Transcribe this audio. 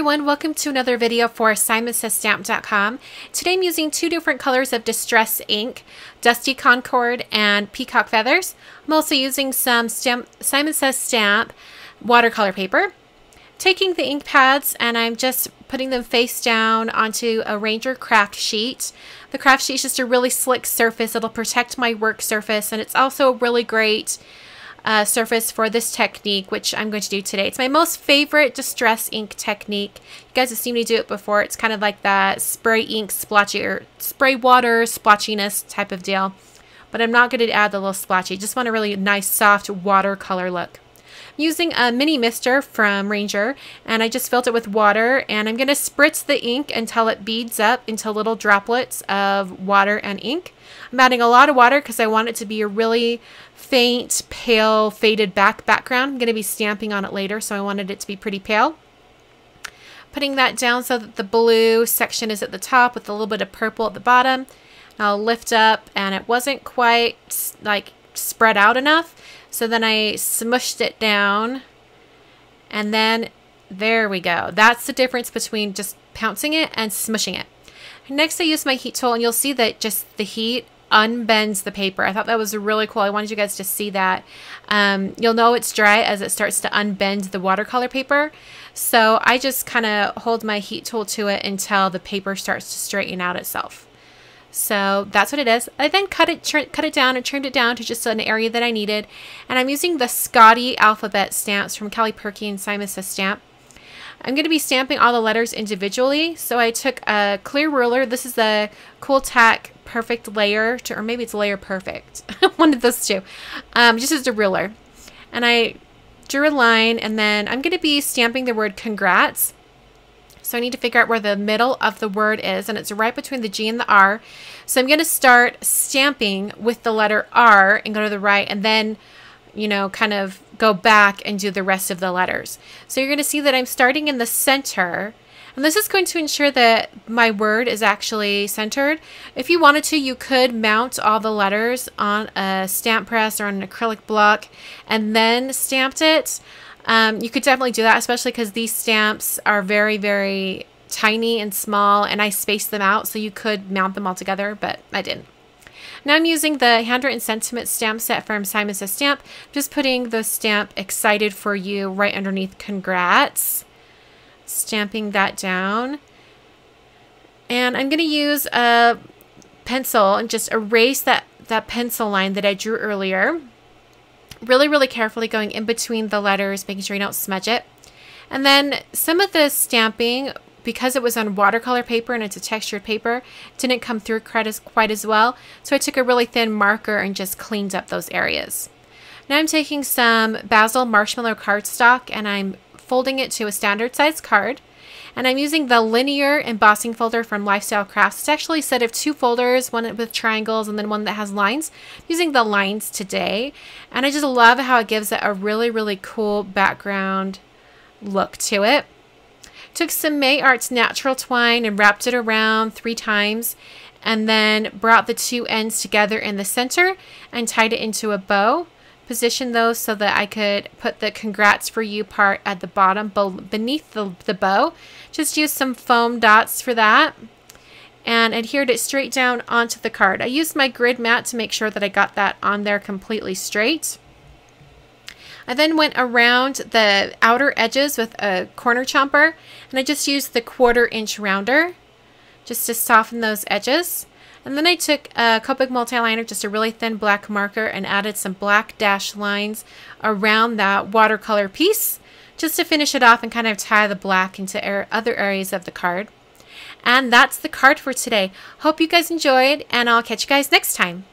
everyone, welcome to another video for SimonsSaysStamp.com. Today I'm using two different colors of distress ink, Dusty Concord and Peacock Feathers. I'm also using some Simon Says Stamp watercolor paper. Taking the ink pads and I'm just putting them face down onto a Ranger craft sheet. The craft sheet is just a really slick surface. It'll protect my work surface, and it's also a really great surface for this technique, which I'm going to do today. It's my most favorite distress ink technique. You guys have seen me do it before. It's kind of like that spray ink splotchy or spray water splotchiness type of deal, but I'm not going to add the little splotchy. Just want a really nice soft watercolor look. I'm using a mini mister from Ranger, and I just filled it with water, and I'm going to spritz the ink until it beads up into little droplets of water and ink. I'm adding a lot of water because I want it to be a really faint, pale, faded background. I'm going to be stamping on it later, so I wanted it to be pretty pale. Putting that down so that the blue section is at the top with a little bit of purple at the bottom. I'll lift up, and it wasn't quite like spread out enough, so then I smushed it down, and then there we go. That's the difference between just pouncing it and smushing it. Next, I use my heat tool, and you'll see that just the heat unbends the paper. I thought that was really cool. I wanted you guys to see that. You'll know it's dry as it starts to unbend the watercolor paper. So I just kind of hold my heat tool to it until the paper starts to straighten out itself. So that's what it is. I then cut it down and trimmed it down to just an area that I needed. And I'm using the Scotty alphabet stamps from Kelly Perky and Simon Says Stamp. I'm going to be stamping all the letters individually. So I took a clear ruler. This is the Cool Tack Perfect Layer, or maybe it's Layer Perfect. One of those two. Just as a ruler. And I drew a line, and then I'm going to be stamping the word congrats. So I need to figure out where the middle of the word is, and it's right between the G and the R. So I'm going to start stamping with the letter R and go to the right, and then, you know, kind of go back and do the rest of the letters. So you're going to see that I'm starting in the center, and this is going to ensure that my word is actually centered. If you wanted to, you could mount all the letters on a stamp press or on an acrylic block and then stamped it. You could definitely do that, especially because these stamps are very, very tiny and small, and I spaced them out, so you could mount them all together, but I didn't. Now I'm using the handwritten sentiment stamp set from Simon Says Stamp. Just putting the stamp Excited For You right underneath congrats. Stamping that down. And I'm going to use a pencil and just erase that pencil line that I drew earlier. Really, really carefully going in between the letters, making sure you don't smudge it. And then some of the stamping, because it was on watercolor paper and it's a textured paper, didn't come through quite as well. So I took a really thin marker and just cleaned up those areas. Now I'm taking some Basil Marshmallow cardstock and I'm folding it to a standard size card. And I'm using the linear embossing folder from Lifestyle Crafts. It's actually a set of two folders, one with triangles and then one that has lines. I'm using the lines today. And I just love how it gives it a really, really cool background look to it. Took some May Arts natural twine and wrapped it around 3 times. And then brought the two ends together in the center and tied it into a bow. Position those so that I could put the congrats for you part at the bottom beneath the bow. Just use some foam dots for that and adhered it straight down onto the card. I used my grid mat to make sure that I got that on there completely straight. I then went around the outer edges with a corner chomper, and I just used the 1/4 inch rounder just to soften those edges. And then I took a Copic multi-liner, just a really thin black marker, and added some black dash lines around that watercolor piece just to finish it off and kind of tie the black into other areas of the card. And that's the card for today. Hope you guys enjoyed, and I'll catch you guys next time.